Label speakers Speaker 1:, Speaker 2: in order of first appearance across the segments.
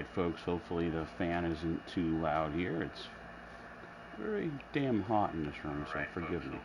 Speaker 1: Alright folks, hopefully the fan isn't too loud here. It's very damn hot in this room, so forgive me.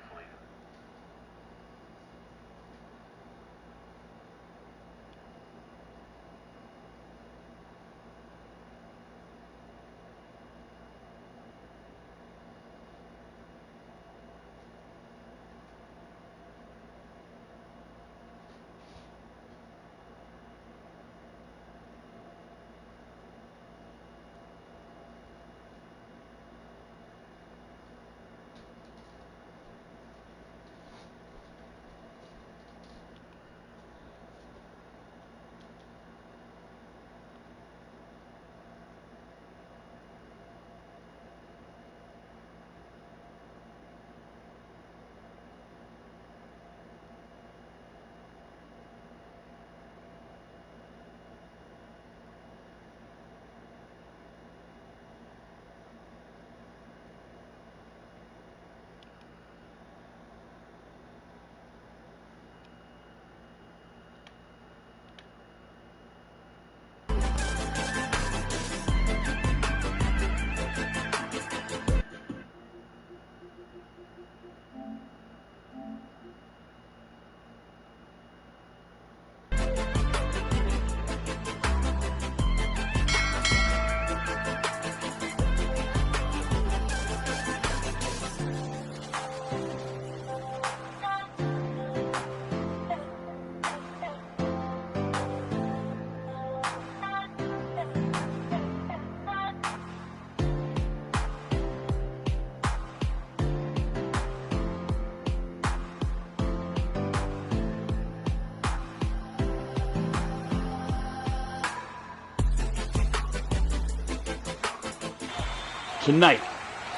Speaker 1: Tonight,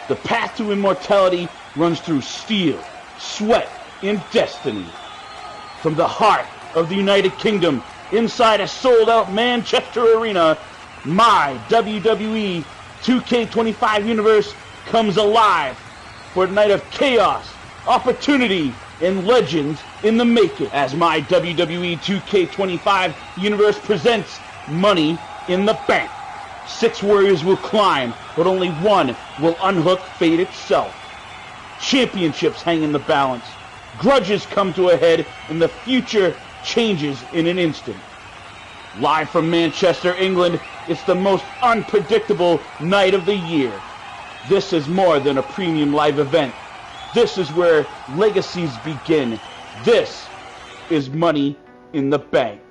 Speaker 1: the path to immortality runs through steel, sweat, and destiny. From the heart of the United Kingdom, inside a sold-out Manchester arena, my WWE 2K25 universe comes alive for a night of chaos, opportunity, and legends in the making. As my WWE 2K25 universe presents Money in the Bank. 6 warriors will climb, but only one will unhook fate itself. Championships hang in the balance. Grudges come to a head, and the future changes in an instant. Live from Manchester, England, it's the most unpredictable night of the year. This is more than a premium live event. This is where legacies begin. This is Money in the Bank.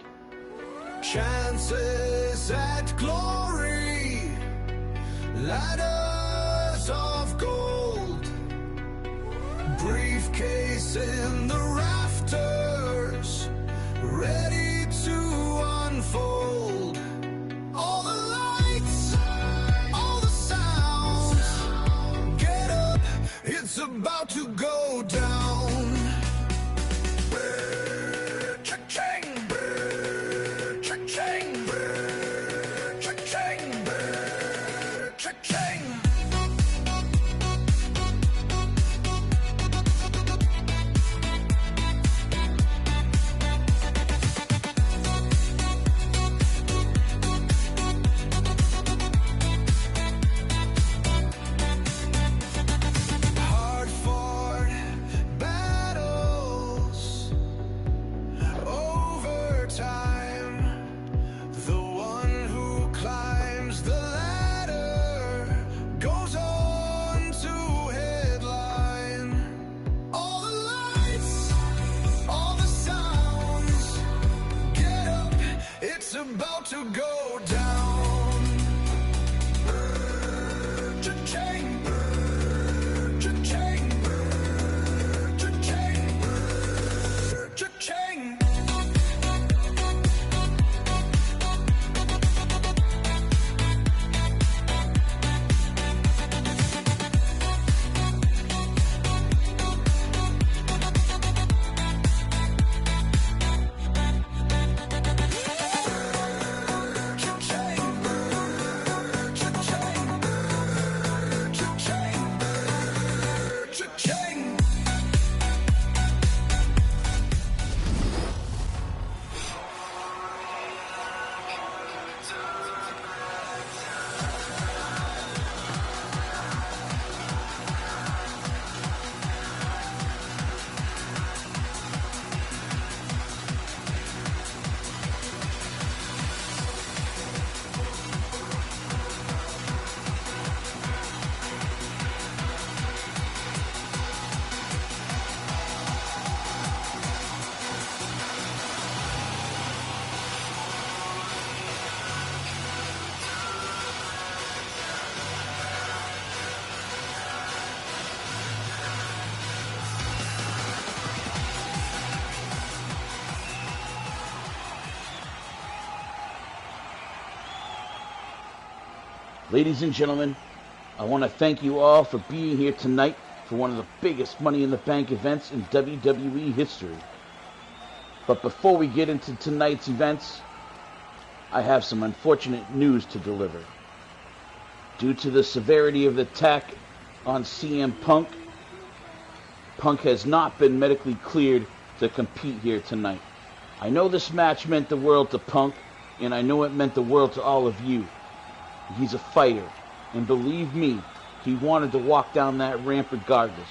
Speaker 2: Chances at glory, ladders of gold, briefcase in the rafters, ready to unfold. All the lights, all the sounds, get up, it's about to go down.
Speaker 1: Ladies and gentlemen, I want to thank you all for being here tonight for one of the biggest Money in the Bank events in WWE history. But before we get into tonight's events, I have some unfortunate news to deliver. Due to the severity of the attack on CM Punk, Punk has not been medically cleared to compete here tonight. I know this match meant the world to Punk, and I know it meant the world to all of you. He's a fighter, and believe me, he wanted to walk down that ramp regardless.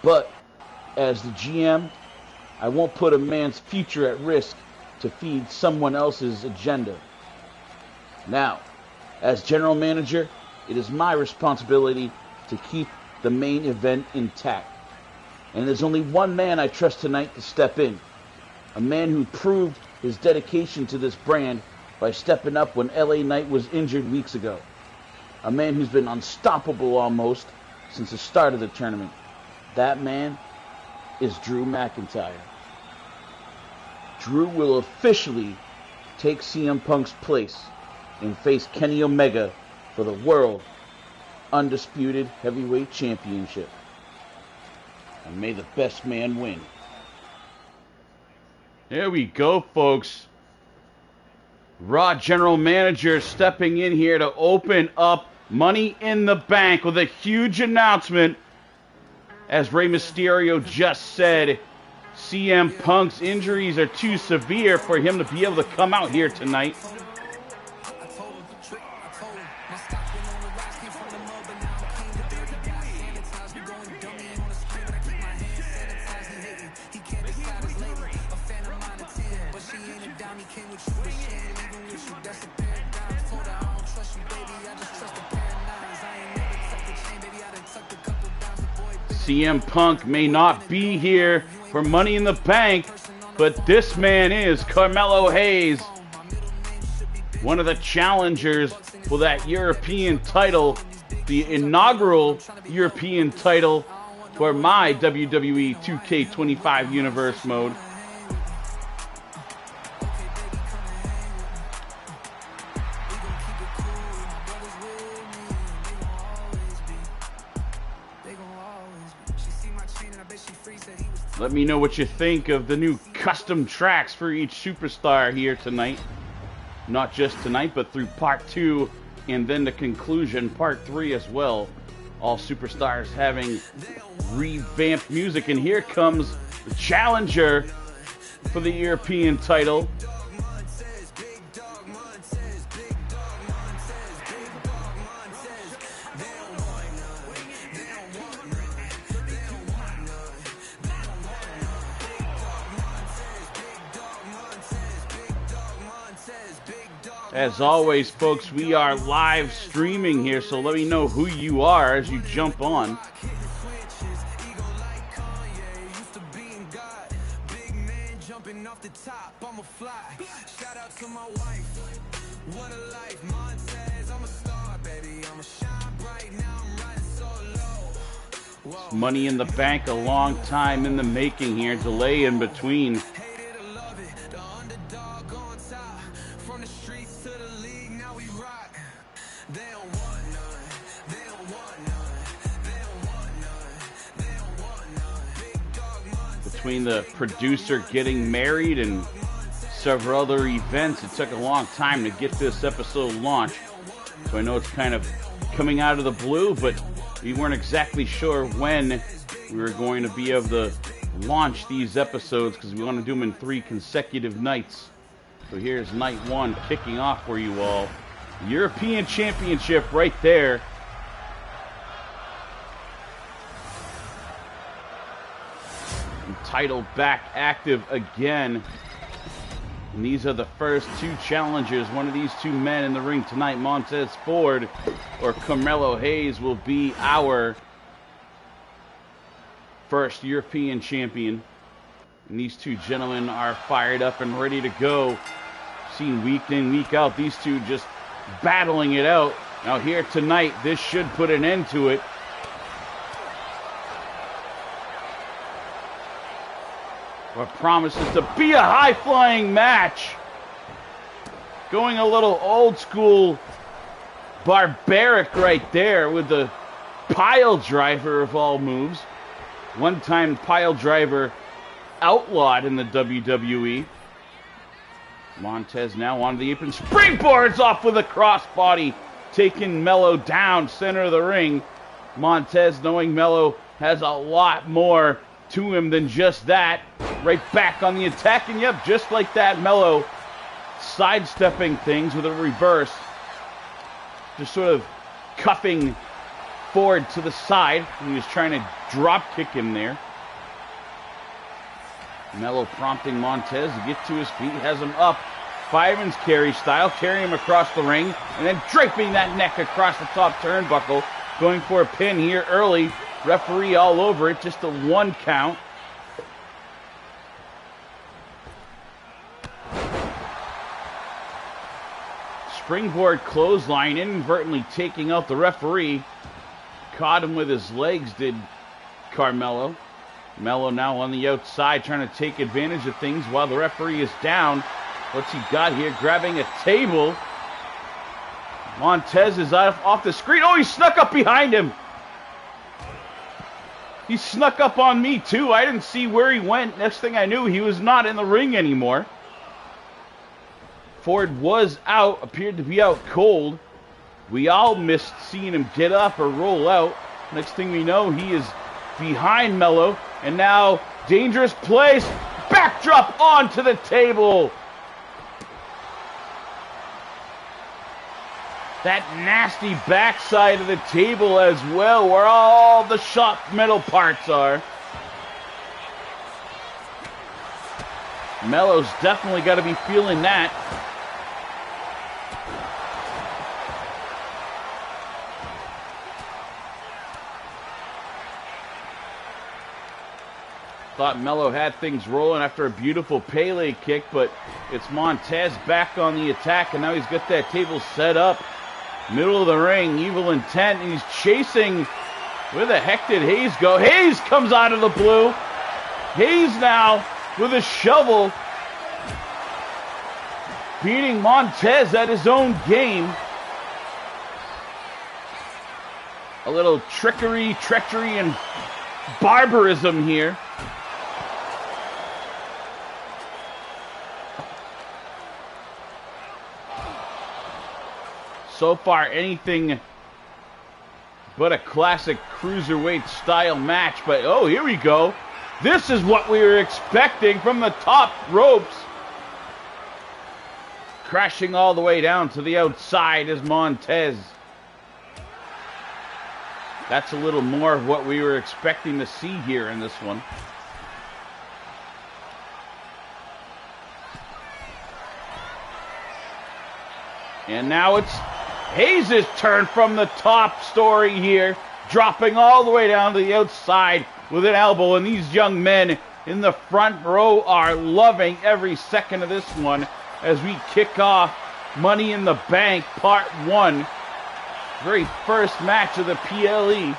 Speaker 1: But, as the GM, I won't put a man's future at risk to feed someone else's agenda. Now, as general manager, it is my responsibility to keep the main event intact. And there's only one man I trust tonight to step in. A man who proved his dedication to this brand by stepping up when LA Knight was injured weeks ago. A man who's been unstoppable almost since the start of the tournament. That man is Drew McIntyre. Drew will officially take CM Punk's place and face Kenny Omega for the World Undisputed Heavyweight Championship. And may the best man win. There we go, folks. Raw General Manager stepping in here to open up Money in the Bank with a huge announcement. As Rey Mysterio just said, CM Punk's injuries are too severe for him to be able to come out here tonight. CM Punk may not be here for Money in the Bank, but this man is Carmelo Hayes, one of the challengers for that European title, the inaugural European title for my WWE 2K25 Universe mode. Let me know what you think of the new custom tracks for each superstar here tonight. Not just tonight, but through part 2 and then the conclusion, part 3 as well. All superstars having revamped music. And here comes the challenger for the European title. As always, folks, we are live streaming here, so let me know who you are as you jump on. Money in the Bank, a long time in the making here, delay in between. Between the producer getting married and several other events, it took a long time to get this episode launched. So I know it's kind of coming out of the blue, but we weren't exactly sure when we were going to be able to launch these episodes because we want to do them in 3 consecutive nights. So here's night 1 kicking off for you all. European Championship right there. Title back active again. And these are the first 2 challengers. One of these 2 men in the ring tonight, Montez Ford or Carmelo Hayes, will be our first European champion. And these 2 gentlemen are fired up and ready to go. Seen week in, week out, these 2 just battling it out. Now here tonight, this should put an end to it. What promises to be a high-flying match. Going a little old school barbaric right there with the pile driver of all moves. One-time pile driver outlawed in the WWE. Montez now onto the apron, springboards off with a crossbody, taking Melo down center of the ring. Montez, knowing Melo has a lot more to him than just that, right back on the attack, and yep, just like that, Melo sidestepping things with a reverse, just sort of cuffing Ford to the side. He was trying to drop kick him there. Melo prompting Montez to get to his feet, has him up, fireman's carry style, carrying him across the ring, and then draping that neck across the top turnbuckle, going for a pin here early. Referee all over it, just a 1 count. Springboard clothesline, inadvertently taking out the referee. Caught him with his legs, did Carmelo. Melo now on the outside, trying to take advantage of things while the referee is down. What's he got here? Grabbing a table. Montez is off the screen. Oh, he snuck up behind him. He snuck up on me, too. I didn't see where he went. Next thing I knew, he was not in the ring anymore. Ford was out, appeared to be out cold. We all missed seeing him get up or roll out. Next thing we know, he is behind Melo. And now, dangerous place. Backdrop onto the table. That nasty backside of the table as well, where all the sharp metal parts are. Melo's definitely got to be feeling that. Thought Melo had things rolling after a beautiful Pele kick, but it's Montez back on the attack, and now he's got that table set up. Middle of the ring, evil intent, and he's chasing. Where the heck did Hayes go? Hayes comes out of the blue. Hayes now with a shovel, beating Montez at his own game. A little treachery, and barbarism here. So far, anything but a classic cruiserweight style match. But, oh, here we go. This is what we were expecting from the top ropes. Crashing all the way down to the outside is Montez. That's a little more of what we were expecting to see here in this one. And now it's Hayes' turn from the top story here, dropping all the way down to the outside with an elbow, and these young men in the front row are loving every second of this one as we kick off Money in the Bank Part 1. Very first match of the PLE.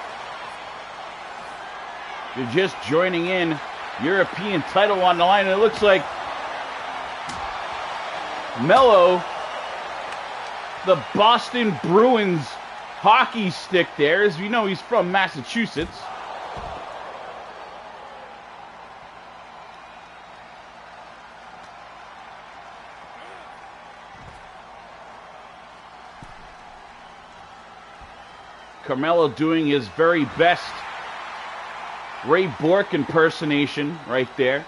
Speaker 1: You're just joining in, European title on the line, and it looks like Melo, the Boston Bruins hockey stick there. As we know, he's from Massachusetts. Carmelo doing his very best Ray Bork impersonation right there.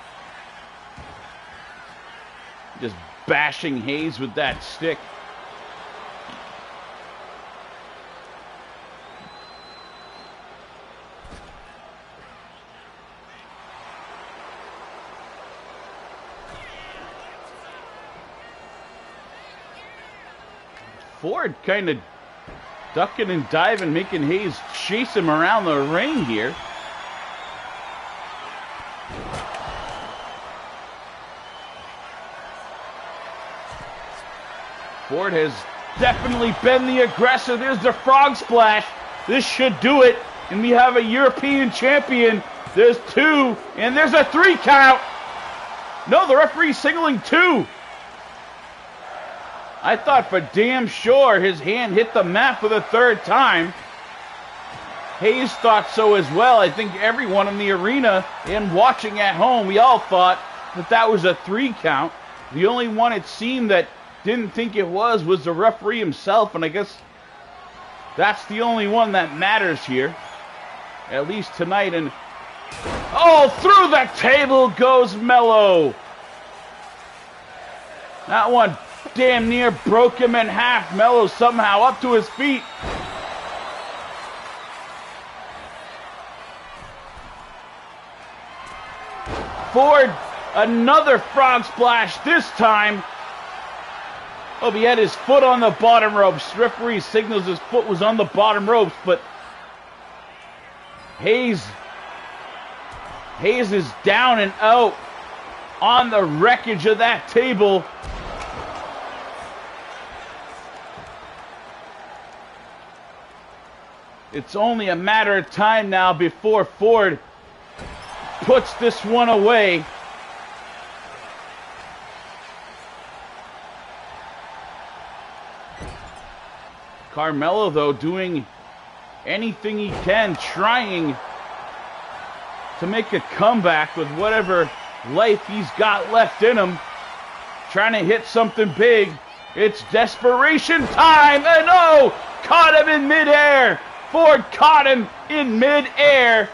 Speaker 1: Just bashing Hayes with that stick. Ford kind of ducking and diving, making Hayes chase him around the ring here. Ford has definitely been the aggressor. There's the frog splash. This should do it. And we have a European champion. There's 2, and there's a 3 count. No, the referee's signaling 2. I thought for damn sure his hand hit the mat for the third time. Hayes thought so as well. I think everyone in the arena and watching at home, we all thought that that was a 3 count. The only one it seemed that didn't think it was the referee himself, and I guess that's the only one that matters here, at least tonight. And oh, through the table goes Mello. That one damn near broke him in half. Mello somehow up to his feet. Ford, another frog splash this time. Oh, he had his foot on the bottom ropes. Referee signals his foot was on the bottom ropes, but Hayes is down and out on the wreckage of that table. It's only a matter of time now before Ford puts this one away. Carmelo, though, doing anything he can, trying to make a comeback with whatever life he's got left in him, trying to hit something big. It's desperation time, and oh, caught him in midair. Ford caught him in midair.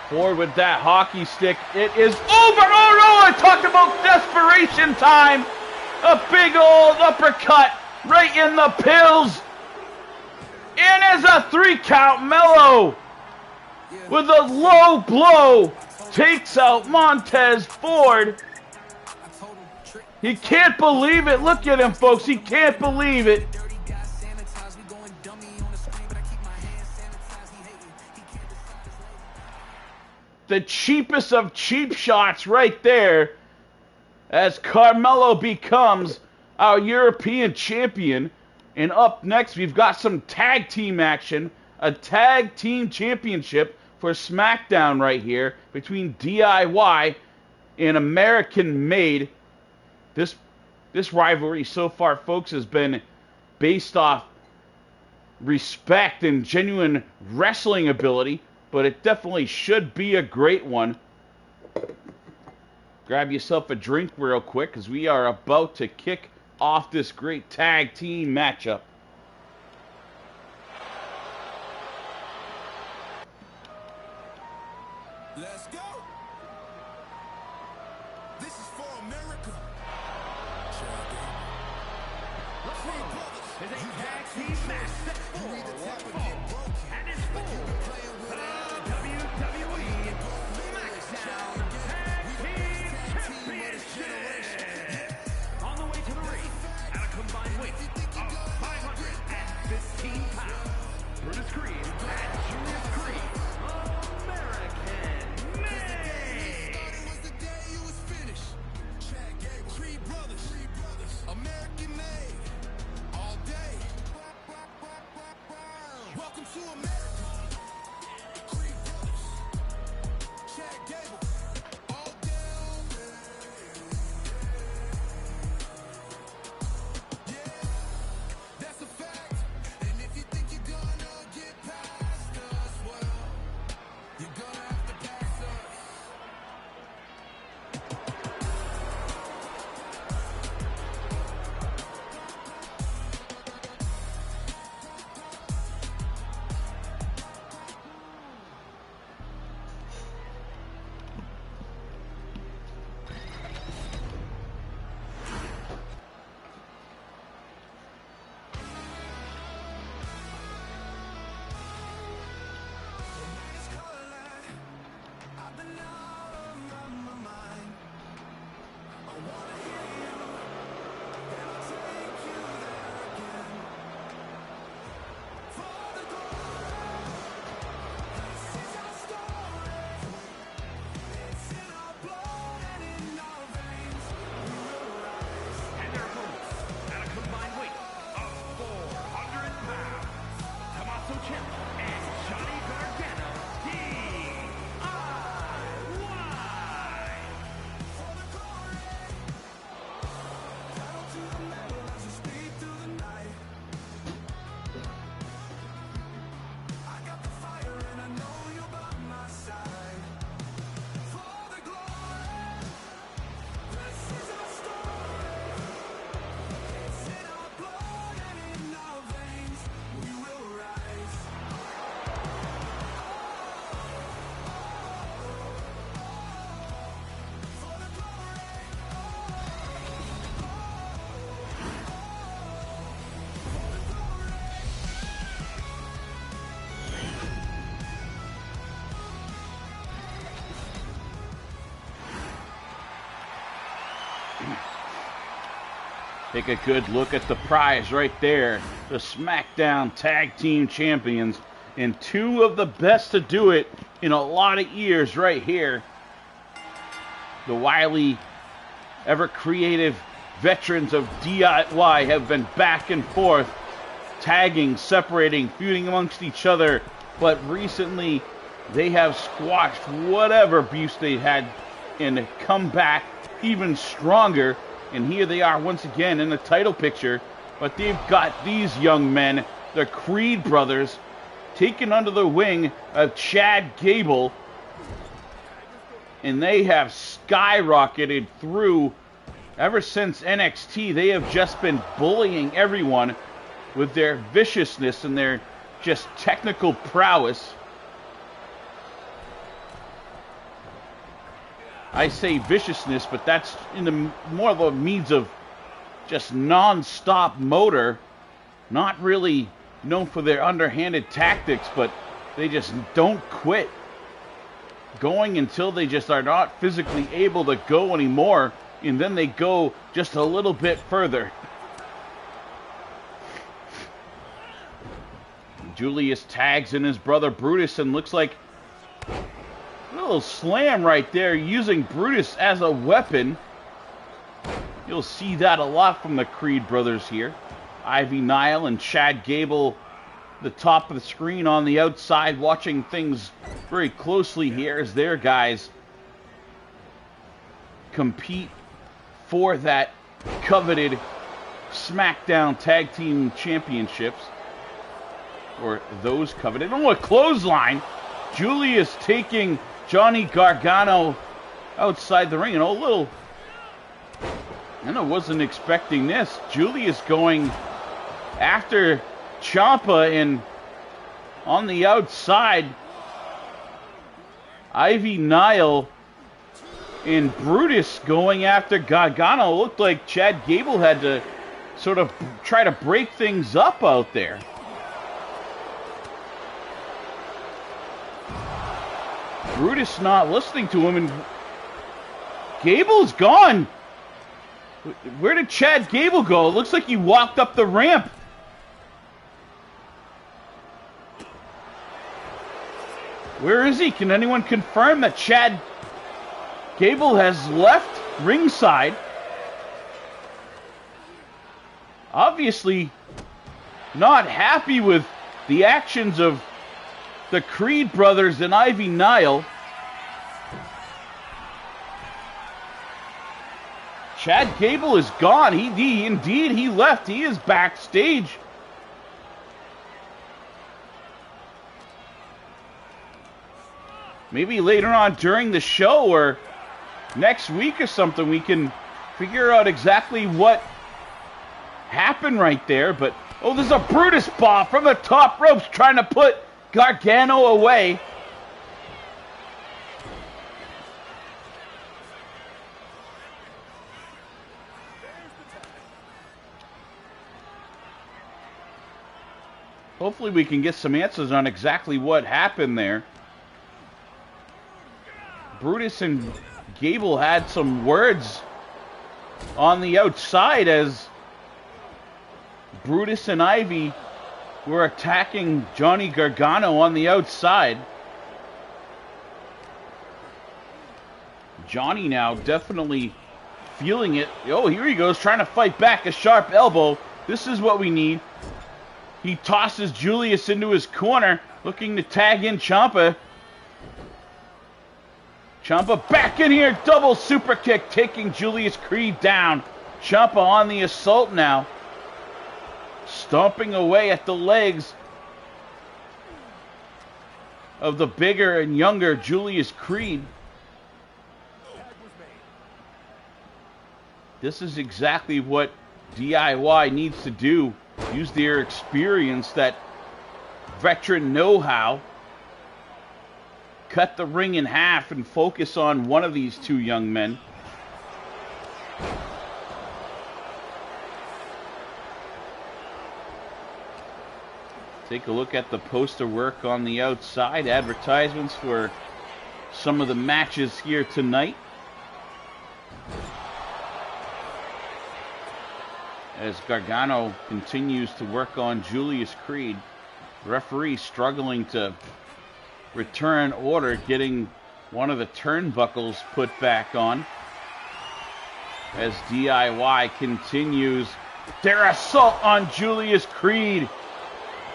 Speaker 1: Ford with that hockey stick. It is over. Oh no, I talked about desperation time. A big old uppercut right in the pills. And as a 3 count, Mello with a low blow takes out Montez Ford. He can't believe it. Look at him, folks. He can't believe it. The cheapest of cheap shots right there, as Carmelo becomes our European champion. And up next, we've got some tag team action, a tag team championship for SmackDown right here between DIY and American Made. This rivalry so far, folks, has been based off respect and genuine wrestling ability, but it definitely should be a great one. Grab yourself a drink real quick, because we are about to kick off this great tag team matchup.
Speaker 2: Let's go. This is for America.
Speaker 3: Is a tag team match set for one fall, and it's for the WWE SmackDown Tag Team Championship. On the way to the ring, at a combined weight of 515 pounds, Brutus Creed and Julius Creed, American Made.
Speaker 2: Was the day you was finished. Three brothers, American made. All day. Welcome to America.
Speaker 1: Take a good look at the prize right there. The SmackDown Tag Team Champions. And two of the best to do it in a lot of years right here. The wily, ever creative veterans of DIY have been back and forth, tagging, separating, feuding amongst each other. But recently, they have squashed whatever abuse they had and come back even stronger. And here they are once again in the title picture. But they've got these young men, the Creed brothers, taken under the wing of Chad Gable. And they have skyrocketed through. Ever since NXT, they have just been bullying everyone with their viciousness and their just technical prowess. I say viciousness, but that's in the more of the means of just non-stop motor. Not really known for their underhanded tactics, but they just don't quit. Going until they just are not physically able to go anymore, and then they go just a little bit further. Julius tags in his brother Brutus and looks like a little slam right there, using Brutus as a weapon. You'll see that a lot from the Creed brothers here. Ivy Nile and Chad Gable, the top of the screen on the outside, watching things very closely here as their guys compete for that coveted SmackDown Tag Team Championships. Or those coveted. Oh, a clothesline. Julius taking Johnny Gargano outside the ring. And I wasn't expecting this. Julius going after Ciampa, and on the outside, Ivy Nile and Brutus going after Gargano. Looked like Chad Gable had to sort of try to break things up out there. Brutus not listening to him, and Gable's gone. Where did Chad Gable go? It looks like he walked up the ramp. Where is he? Can anyone confirm that Chad Gable has left ringside? Obviously not happy with the actions of the Creed brothers and Ivy Nile. Chad Gable is gone. He left. He is backstage. Maybe later on during the show or next week or something, we can figure out exactly what happened right there. But, oh, there's a Brutus bomb from the top ropes trying to put Gargano away. Hopefully we can get some answers on exactly what happened there. Brutus and Gable had some words on the outside as Brutus and Ivy were attacking Johnny Gargano on the outside. Johnny now definitely feeling it. Oh, here he goes, trying to fight back. A sharp elbow. This is what we need. He tosses Julius into his corner, looking to tag in Ciampa. Ciampa back in here. Double super kick, taking Julius Creed down. Ciampa on the assault now. Stomping away at the legs of the bigger and younger Julius Creed. This is exactly what DIY needs to do. Use their experience, that veteran know-how. Cut the ring in half and focus on one of these two young men. Take a look at the poster work on the outside. Advertisements for some of the matches here tonight. as Gargano continues to work on Julius Creed. Referee struggling to return order, getting one of the turnbuckles put back on as DIY continues their assault on Julius Creed.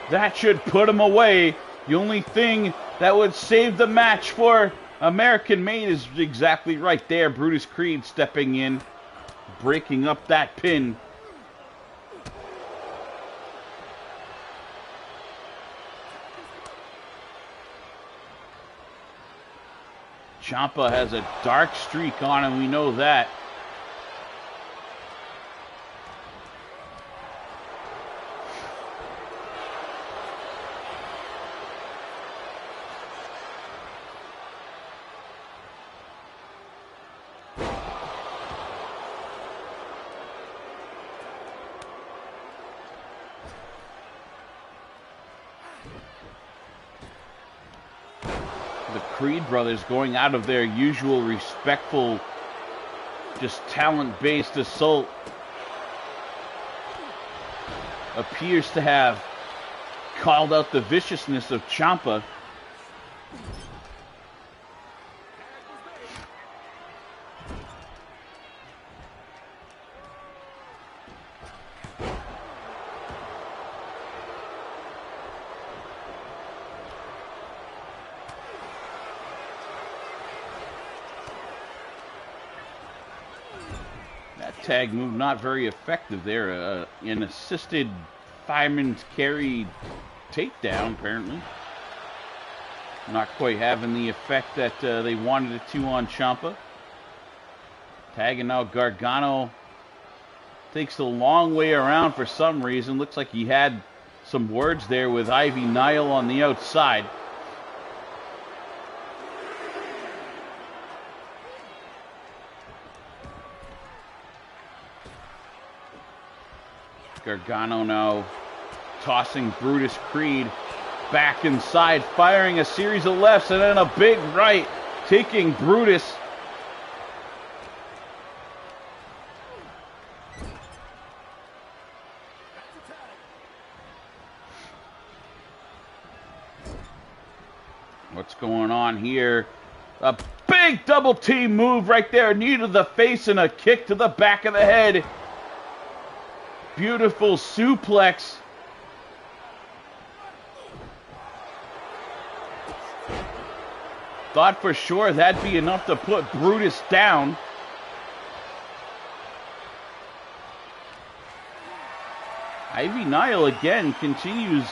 Speaker 1: That should put him away. The only thing that would save the match for American Made is exactly right there. Brutus Creed stepping in, breaking up that pin. Ciampa has a dark streak on him, we know that. Creed brothers going out of their usual respectful, just talent-based assault. Appears to have called out the viciousness of Ciampa. Tag move not very effective there. An assisted fireman's carry takedown, apparently. Not quite having the effect that they wanted it to on Ciampa. Tagging out Gargano. Takes the long way around for some reason. Looks like he had some words there with Ivy Nile on the outside. Gargano now tossing Brutus Creed back inside, firing a series of lefts and then a big right, taking Brutus. What's going on here? A big double team move right there, knee to the face and a kick to the back of the head. Beautiful suplex. Thought for sure that'd be enough to put Brutus down. Ivy Nile again continues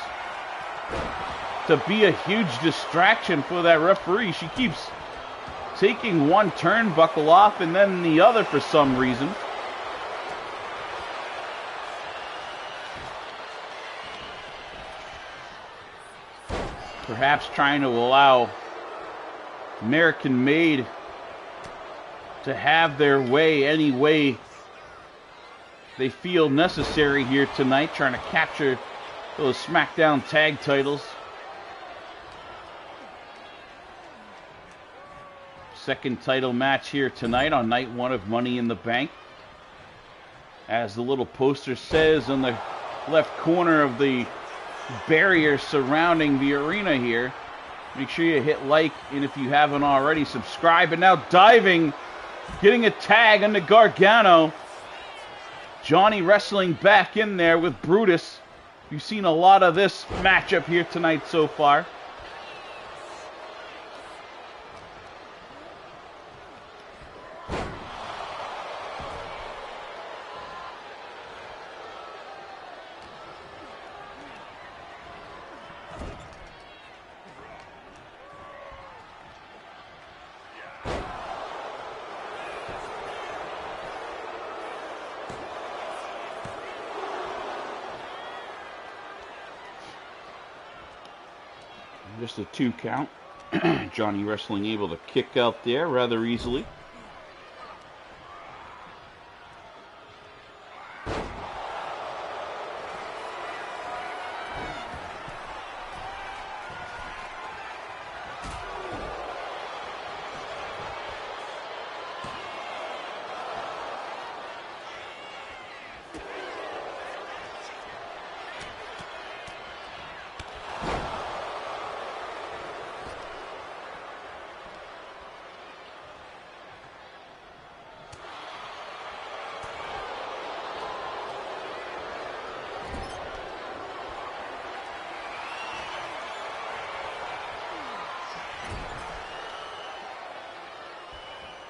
Speaker 1: to be a huge distraction for that referee. She keeps taking one turnbuckle off and then the other for some reason. Perhaps trying to allow American Made to have their way any way they feel necessary here tonight, trying to capture those SmackDown tag titles. Second title match here tonight on night one of Money in the Bank. As the little poster says on the left corner of the barrier surrounding the arena here. Make sure you hit like, and if you haven't already, subscribe. And now diving, getting a tag onto Gargano. Johnny wrestling back in there with Brutus. You've seen a lot of this matchup here tonight so far. Just a 2 count. Johnny wrestling able to kick out there rather easily.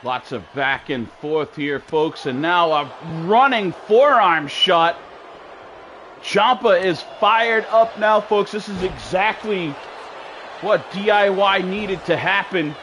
Speaker 1: Lots of back and forth here, folks, and now a running forearm shot. Ciampa is fired up now, folks. This is exactly what DIY needed to happen.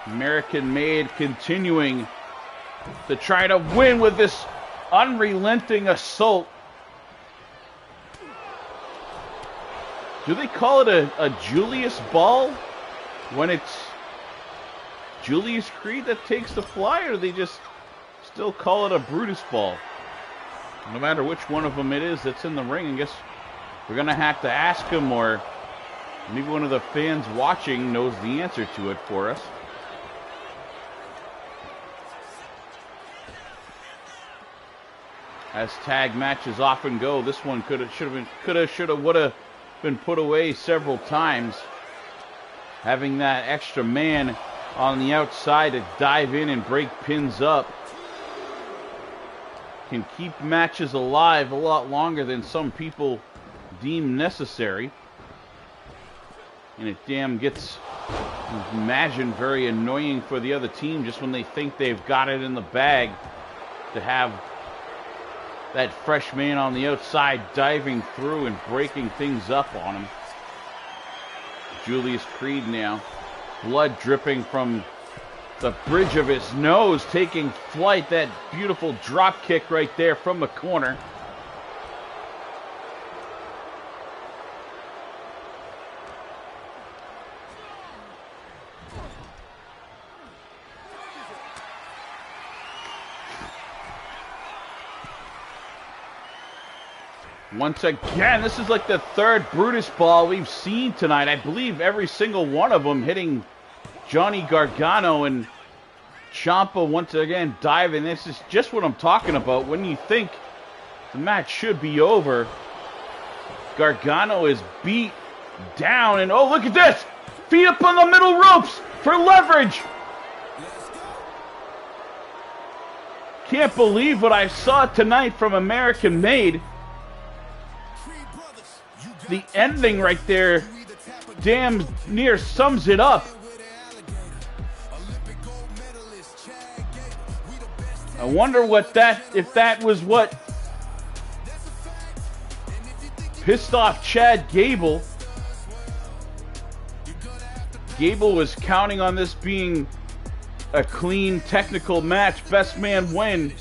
Speaker 1: American Made continuing to try to win with this unrelenting assault. Do they call it a Julius ball when it's Julius Creed that takes the fly, or do they just still call it a Brutus ball? No matter which one of them it is that's in the ring, I guess we're going to have to ask him, or maybe one of the fans watching knows the answer to it for us. As tag matches often go, this one should have, would have been put away several times. Having that extra man on the outside to dive in and break pins up can keep matches alive a lot longer than some people deem necessary. And it gets, imagine, very annoying for the other team just when they think they've got it in the bag to have that fresh man on the outside diving through and breaking things up on him. Julius Creed now, blood dripping from the bridge of his nose, taking flight. That beautiful drop kick right there from the corner. Once again, this is like the third Brutus ball we've seen tonight. I believe every single one of them hitting Johnny Gargano, and Ciampa once again diving. This is just what I'm talking about. When you think the match should be over, Gargano is beat down, and oh, look at this! Feet up on the middle ropes for leverage! Can't believe what I saw tonight from American Made. The ending right there damn near sums it up. I wonder what if that was what pissed off Chad Gable. Gable was counting on this being a clean technical match, best man win.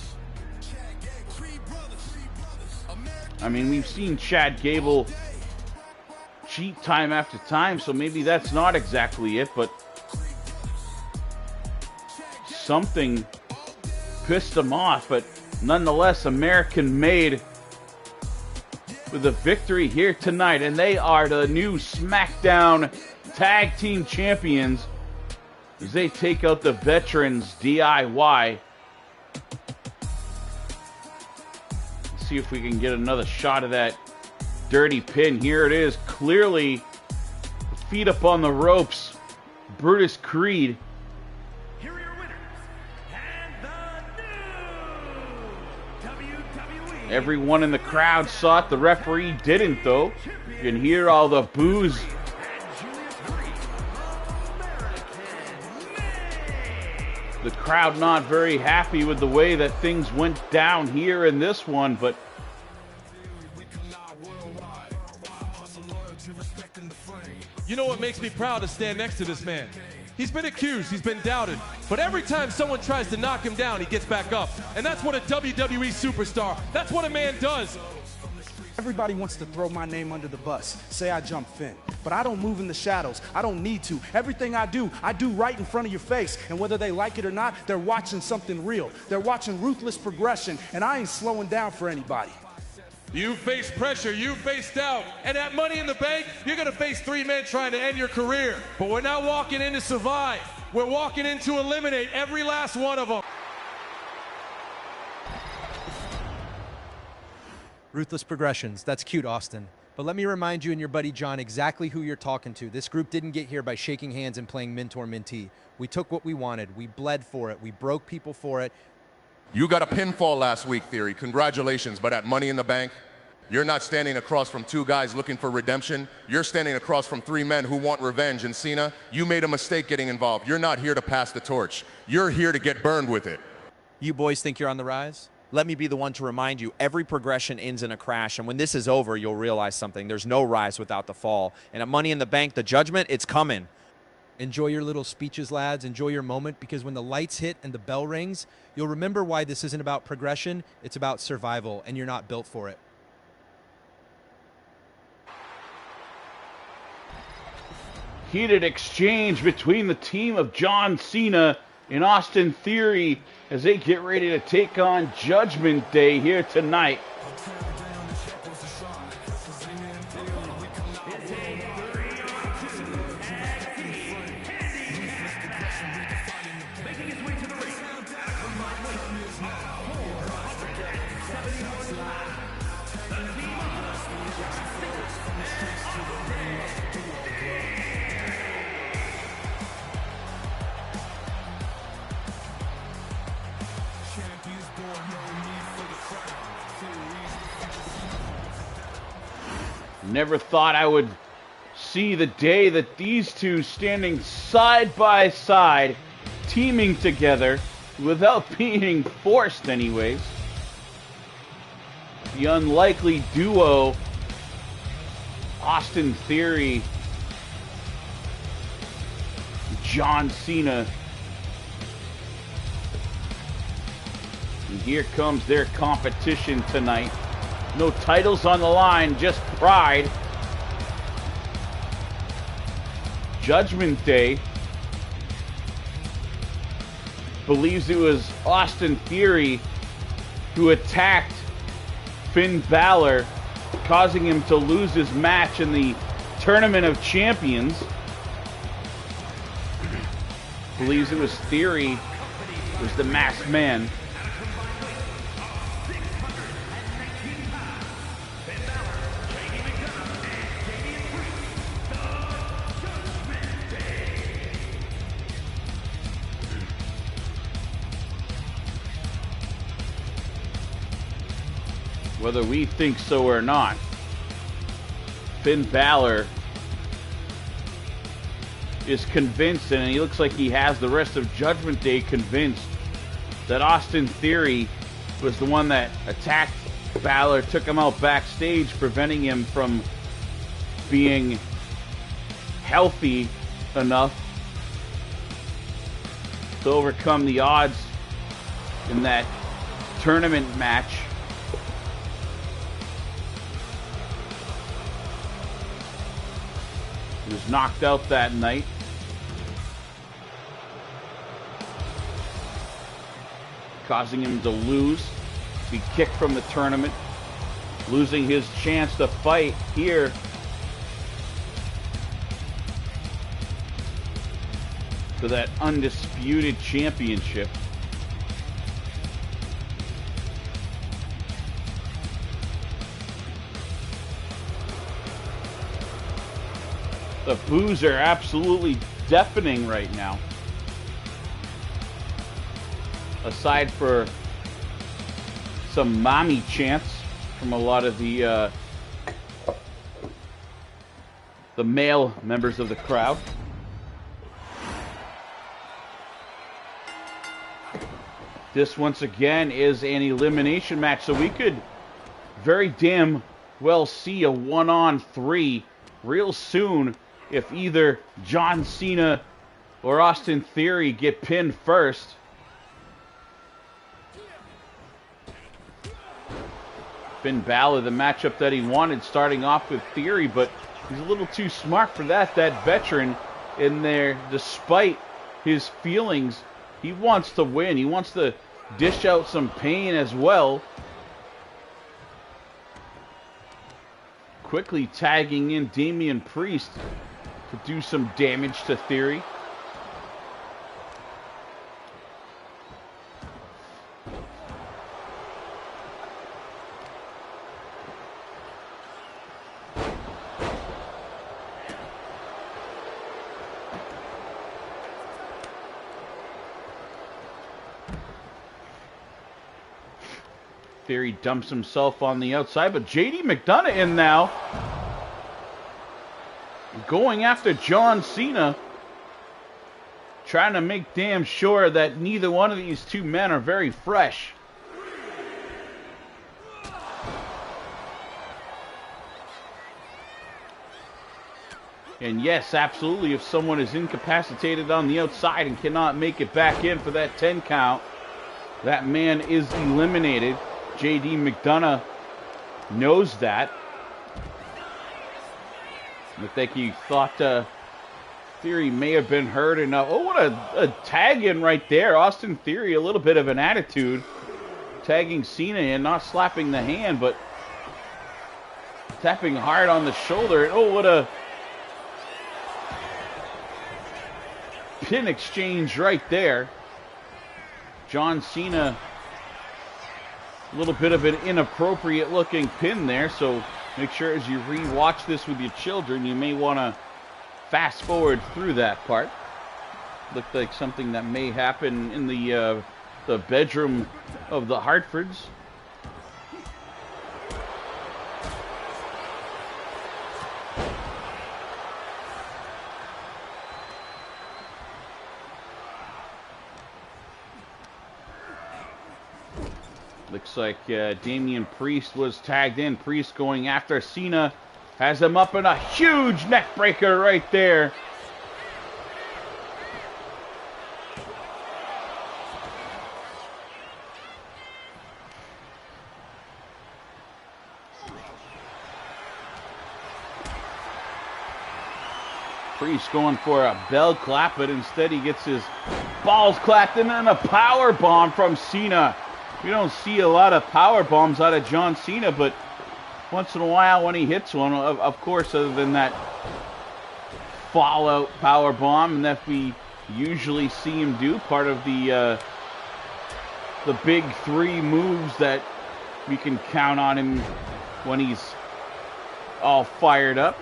Speaker 1: I mean, we've seen Chad Gable cheat time after time, so maybe that's not exactly it, but something pissed him off. But nonetheless, American Made with a victory here tonight, and they are the new SmackDown Tag Team Champions as they take out the veterans DIY. Let's see if we can get another shot of that dirty pin. Here it is, clearly feet up on the ropes. Brutus Creed.
Speaker 3: Here are your winners, and the new WWE.
Speaker 1: Everyone in the crowd saw it. The referee didn't, though. You can hear all the boos. The crowd not very happy with the way that things went down here in this one, but
Speaker 4: you know what makes me proud to stand next to this man? He's been accused, he's been doubted, but every time someone tries to knock him down, he gets back up. And that's what a WWE superstar, that's what a man does.
Speaker 5: Everybody wants to throw my name under the bus, say I jump Finn, but I don't move in the shadows. I don't need to. Everything I do right in front of your face, and whether they like it or not, they're watching something real. They're watching ruthless progression, and I ain't slowing down for anybody.
Speaker 4: You face pressure, you face doubt, and at Money in the Bank, you're gonna face 3 men trying to end your career. But we're not walking in to survive. We're walking in to eliminate every last one of them.
Speaker 6: Ruthless progressions. That's cute, Austin. But let me remind you and your buddy John exactly who you're talking to. This group didn't get here by shaking hands and playing mentor-mentee. We took what we wanted. We bled for it. We broke people for it.
Speaker 7: You got a pinfall last week, Theory. Congratulations. But at Money in the Bank, you're not standing across from two guys looking for redemption. You're standing across from three men who want revenge. And Cena, you made a mistake getting involved. You're not here to pass the torch. You're here to get burned with it.
Speaker 8: You boys think you're on the rise? Let me be the one to remind you, every progression ends in a crash, and when this is over, you'll realize something. There's no rise without the fall. And at Money in the Bank, the judgment, it's coming.
Speaker 6: Enjoy your little speeches, lads. Enjoy your moment, because when the lights hit and the bell rings, you'll remember why this isn't about progression. It's about survival, and you're not built for it.
Speaker 1: Heated exchange between the team of John Cena and Austin Theory as they get ready to take on Judgment Day here tonight. Never thought I would see the day that these two standing side by side, teaming together without being forced anyways. The unlikely duo, Austin Theory, John Cena. And here comes their competition tonight. No titles on the line, just pride. Judgment Day believes it was Austin Theory who attacked Finn Balor, causing him to lose his match in the Tournament of Champions. Believes it was Theory was the masked man. Whether we think so or not, Finn Balor is convinced, and he looks like he has the rest of Judgment Day convinced, that Austin Theory was the one that attacked Balor, took him out backstage, preventing him from being healthy enough to overcome the odds in that tournament match. He was knocked out that night. Causing him to lose, be kicked from the tournament, losing his chance to fight here for that undisputed championship. The boos are absolutely deafening right now. Aside for some mommy chants from a lot of the male members of the crowd. This once again is an elimination match, so we could very damn well see a 1-on-3 real soon if either John Cena or Austin Theory get pinned first. Finn Balor, the matchup that he wanted, starting off with Theory, but he's a little too smart for that. That veteran in there, despite his feelings, he wants to win. He wants to dish out some pain as well. Quickly tagging in Damian Priest to do some damage to Theory. Theory dumps himself on the outside, but JD McDonough in now. Going after John Cena. Trying to make damn sure that neither one of these two men are very fresh. And yes, absolutely, if someone is incapacitated on the outside and cannot make it back in for that 10 count, that man is eliminated. JD McDonough knows that. Looked like he thought Theory may have been hurt enough. Oh, what a tag in right there. Austin Theory, a little bit of an attitude. Tagging Cena in, not slapping the hand, but tapping hard on the shoulder. And oh, what a pin exchange right there. John Cena, a little bit of an inappropriate looking pin there, so make sure as you re-watch this with your children, you may want to fast forward through that part. Looked like something that may happen in the bedroom of the Hartfords. Looks like Damian Priest was tagged in. Priest going after Cena. Has him up in a huge neck breaker right there. Priest going for a bell clap, but instead he gets his balls clapped and then a power bomb from Cena. We don't see a lot of power bombs out of John Cena, but once in a while when he hits one, of course, other than that fallout power bomb and that we usually see him do, part of the big three moves that we can count on him when he's all fired up.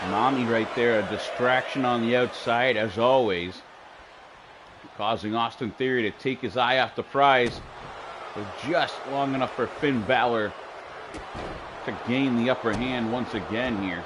Speaker 1: Nami right there, a distraction on the outside as always, causing Austin Theory to take his eye off the prize for just long enough for Finn Balor to gain the upper hand once again here.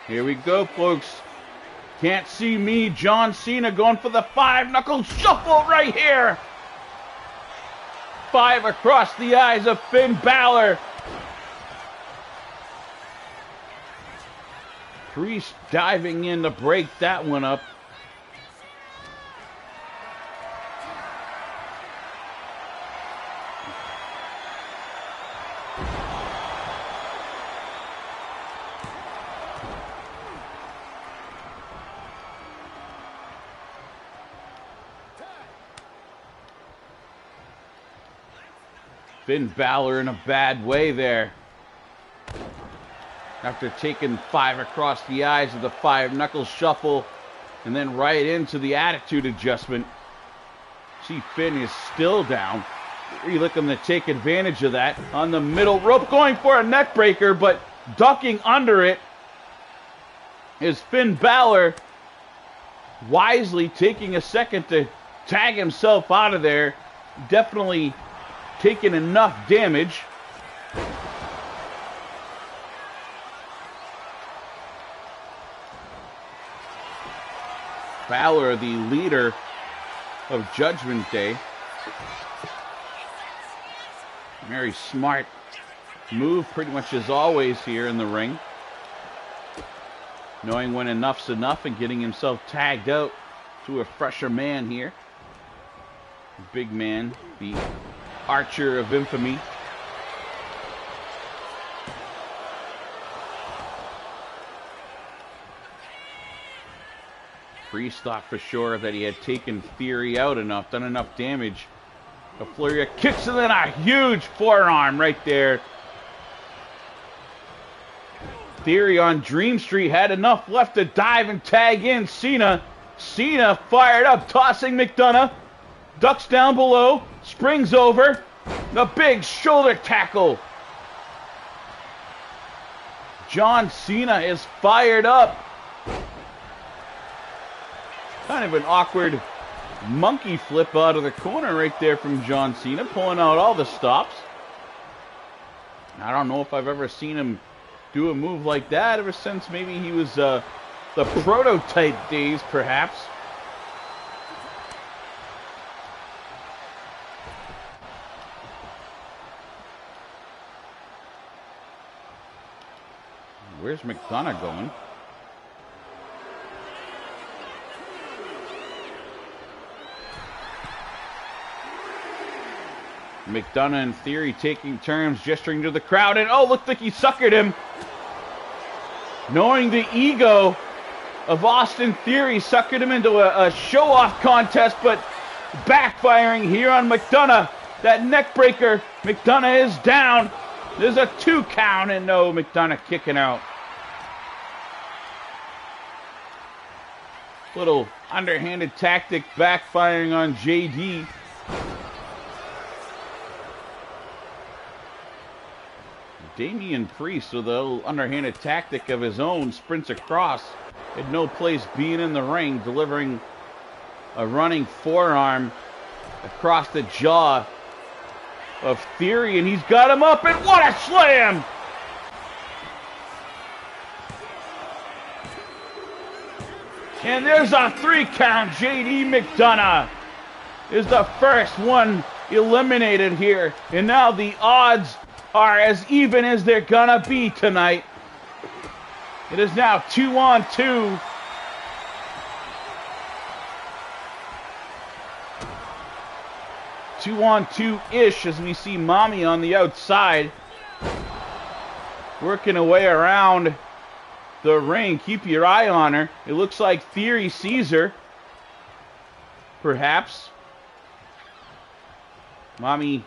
Speaker 1: Here we go, folks. Can't see me, John Cena going for the 5-knuckle shuffle right here. 5 across the eyes of Finn Balor. Priest diving in to break that one up. Finn Balor in a bad way there. After taking 5 across the eyes of the 5-knuckle shuffle and then right into the attitude adjustment. See, Finn is still down. Really looking to take advantage of that on the middle rope, going for a neck breaker, but ducking under it is Finn Balor, wisely taking a second to tag himself out of there. Definitely taken enough damage. Balor, the leader of Judgment Day. Very smart move, pretty much as always here in the ring. Knowing when enough's enough and getting himself tagged out to a fresher man here. Big man, the Archer of Infamy. Priest thought for sure that he had taken Theory out enough, done enough damage. A flurry of kicks and then a huge forearm right there. Theory on Dream Street had enough left to dive and tag in Cena. Cena fired up, tossing McDonough. Ducks down below, springs over. A big shoulder tackle. John Cena is fired up. Kind of an awkward monkey flip out of the corner right there from John Cena, pulling out all the stops. I don't know if I've ever seen him do a move like that ever since maybe he was the prototype days, perhaps. Where's McDonough going? McDonough and Theory taking turns, gesturing to the crowd, and oh, looked like he suckered him. Knowing the ego of Austin Theory, suckered him into a show-off contest, but backfiring here on McDonough. That neck breaker, McDonough is down. There's a 2 count, and no, McDonough kicking out. Little underhanded tactic backfiring on JD. Damian Priest, with a little underhanded tactic of his own, sprints across. Had no place being in the ring, delivering a running forearm across the jaw of Theory, and he's got him up, and what a slam! And there's a 3 count. JD McDonough is the first one eliminated here, and now the odds are as even as they're gonna be tonight. It is now 2-on-2. Two-on-two-ish as we see Mommy on the outside, working her way around the ring. Keep your eye on her. It looks like Theory sees her, perhaps. Mommy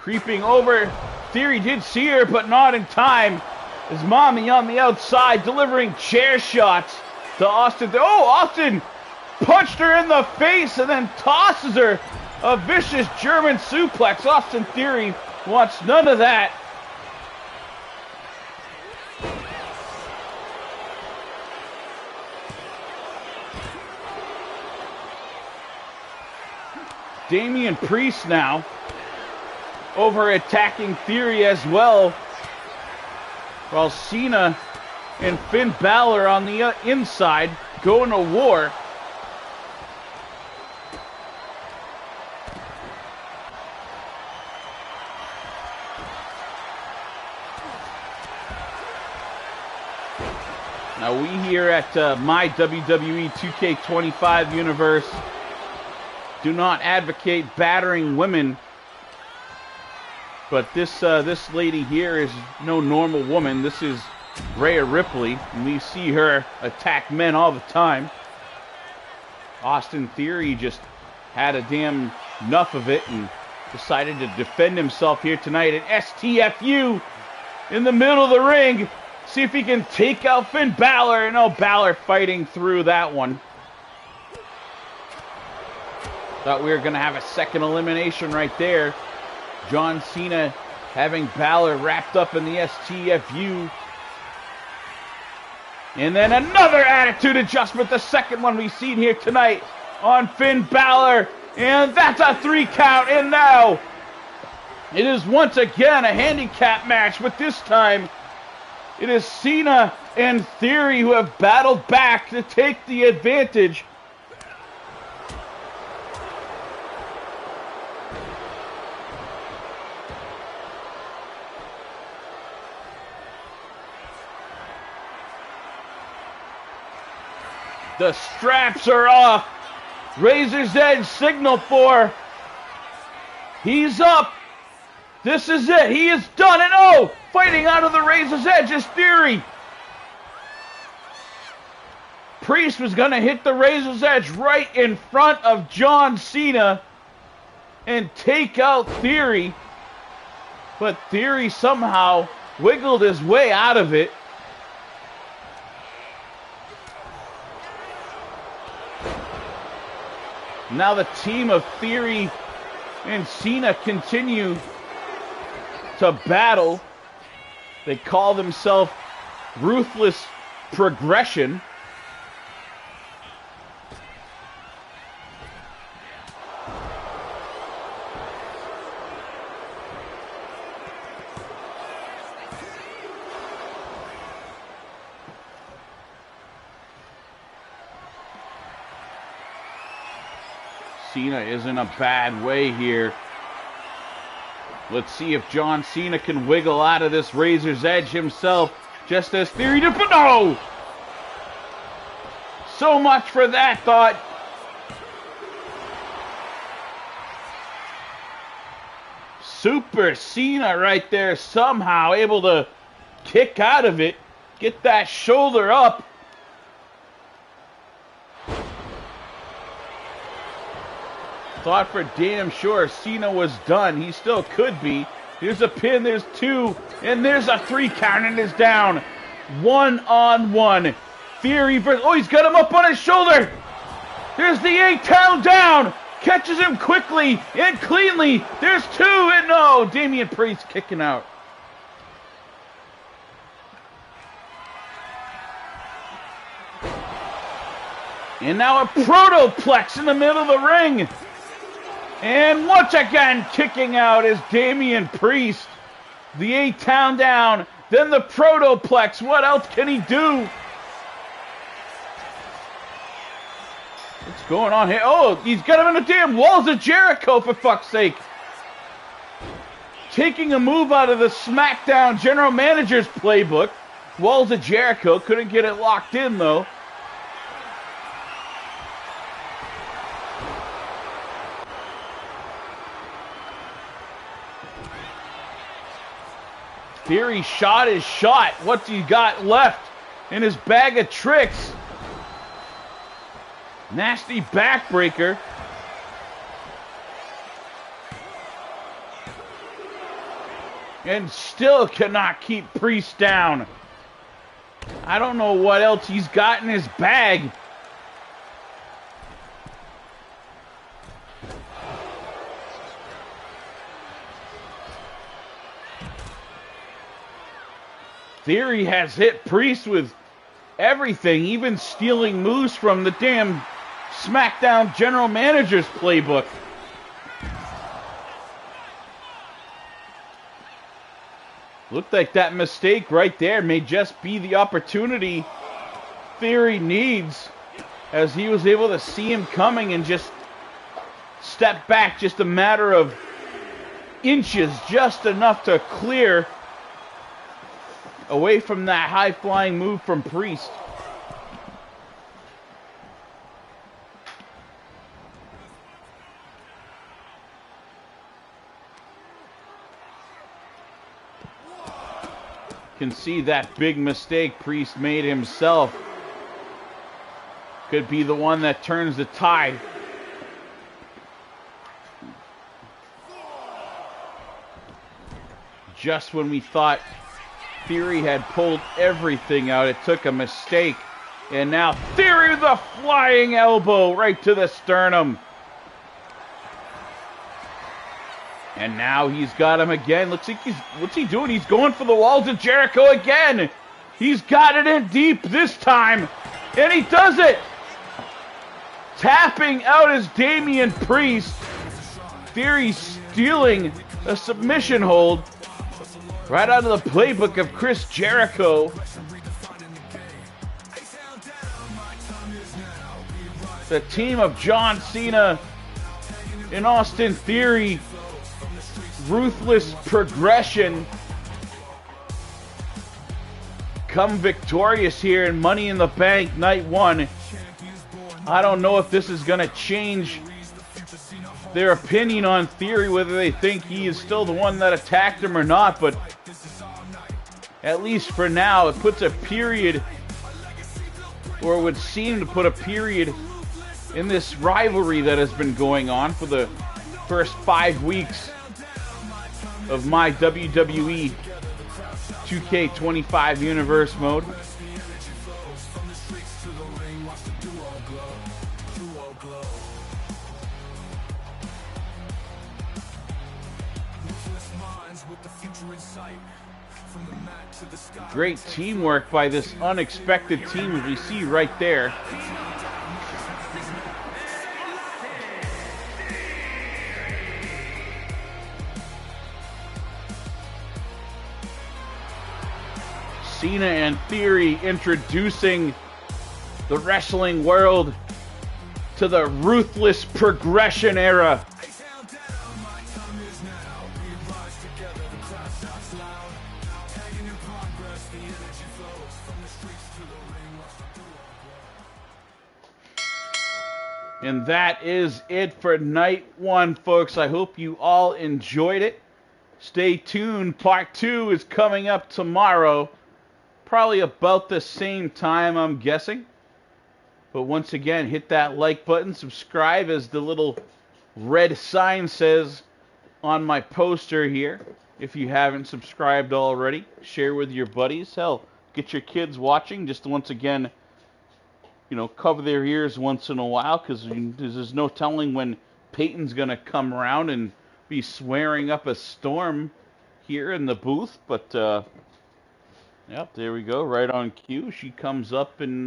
Speaker 1: creeping over. Theory did see her, but not in time. As Mommy on the outside delivering chair shots to Austin. Oh, Austin punched her in the face and then tosses her a vicious German suplex. Austin Theory wants none of that. Damian Priest now over attacking Theory as well, while Cena and Finn Balor on the inside going to war. Now we here at my WWE2K25 universe do not advocate battering women. But this lady here is no normal woman. This is Rhea Ripley, and we see her attack men all the time. Austin Theory just had a damn enough of it and decided to defend himself here tonight. An STFU in the middle of the ring. See if he can take out Finn Balor. And oh, Balor fighting through that one. Thought we were going to have a second elimination right there. John Cena having Balor wrapped up in the STFU. And then another attitude adjustment, the second one we've seen here tonight on Finn Balor. And that's a 3 count. And now it is once again a handicap match, but this time it is Cena and Theory who have battled back to take the advantage. The straps are off. Razor's Edge signal for. He's up. This is it. He is done. And oh, fighting out of the Razor's Edge is Theory. Priest was going to hit the Razor's Edge right in front of John Cena and take out Theory. But Theory somehow wiggled his way out of it. Now the team of Theory and Cena continue to battle. They call themselves Ruthless Progression. Cena is in a bad way here. Let's see if John Cena can wiggle out of this Razor's Edge himself, just as Theory did. But no! So much for that thought. Super Cena right there, somehow able to kick out of it, get that shoulder up. Thought for damn sure Cena was done. He still could be. Here's a pin, there's two, and there's a 3 count, and it's down. 1-on-1. Theory versus, oh, he's got him up on his shoulder. There's the 8-count down. Catches him quickly and cleanly. There's 2, and no, Damian Priest kicking out. And now a protoplex in the middle of the ring. And once again, kicking out is Damian Priest. The 8-count down, then the protoplex. What else can he do? What's going on here? Oh, he's got him in the damn walls of Jericho, for fuck's sake. Taking a move out of the SmackDown general manager's playbook. Walls of Jericho, couldn't get it locked in though. Theory shot his shot. What's he got left in his bag of tricks? Nasty backbreaker. And still cannot keep Priest down. I don't know what else he's got in his bag. Theory has hit Priest with everything, even stealing moves from the damn SmackDown general manager's playbook. Looked like that mistake right there may just be the opportunity Theory needs, as he was able to see him coming and just step back just a matter of inches, just enough to clear away from that high-flying move from Priest. Can see that big mistake Priest made himself. Could be the one that turns the tide. Just when we thought Theory had pulled everything out, it took a mistake. And now Theory with a flying elbow right to the sternum. And now he's got him again. Looks like what's he doing? He's going for the walls of Jericho again. He's got it in deep this time. And he does it. Tapping out is Damian Priest. Theory stealing a submission hold right out of the playbook of Chris Jericho. The team of John Cena and Austin Theory, Ruthless Progression, come victorious here in Money in the Bank Night 1 I don't know if this is going to change their opinion on Theory, whether they think he is still the one that attacked him or not, but at least for now, it puts a period, or would seem to put a period in this rivalry that has been going on for the first 5 weeks of my WWE 2K25 universe mode. Great teamwork by this unexpected team, as we see right there. Cena and Theory introducing the wrestling world to the ruthless progression era. And that is it for night one, folks. I hope you all enjoyed it. Stay tuned. Part 2 is coming up tomorrow. Probably about the same time, I'm guessing. But once again, hit that like button. Subscribe, as the little red sign says on my poster here. If you haven't subscribed already, share with your buddies. Hell, get your kids watching. Just once again, you know, cover their ears once in a while, because there's no telling when Peyton's going to come around and be swearing up a storm here in the booth. But, yep, there we go, right on cue. She comes up and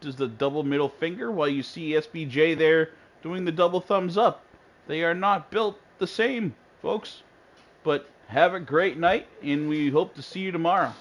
Speaker 1: does the double middle finger, while you see SBJ there doing the double thumbs up. They are not built the same, folks. But have a great night, and we hope to see you tomorrow.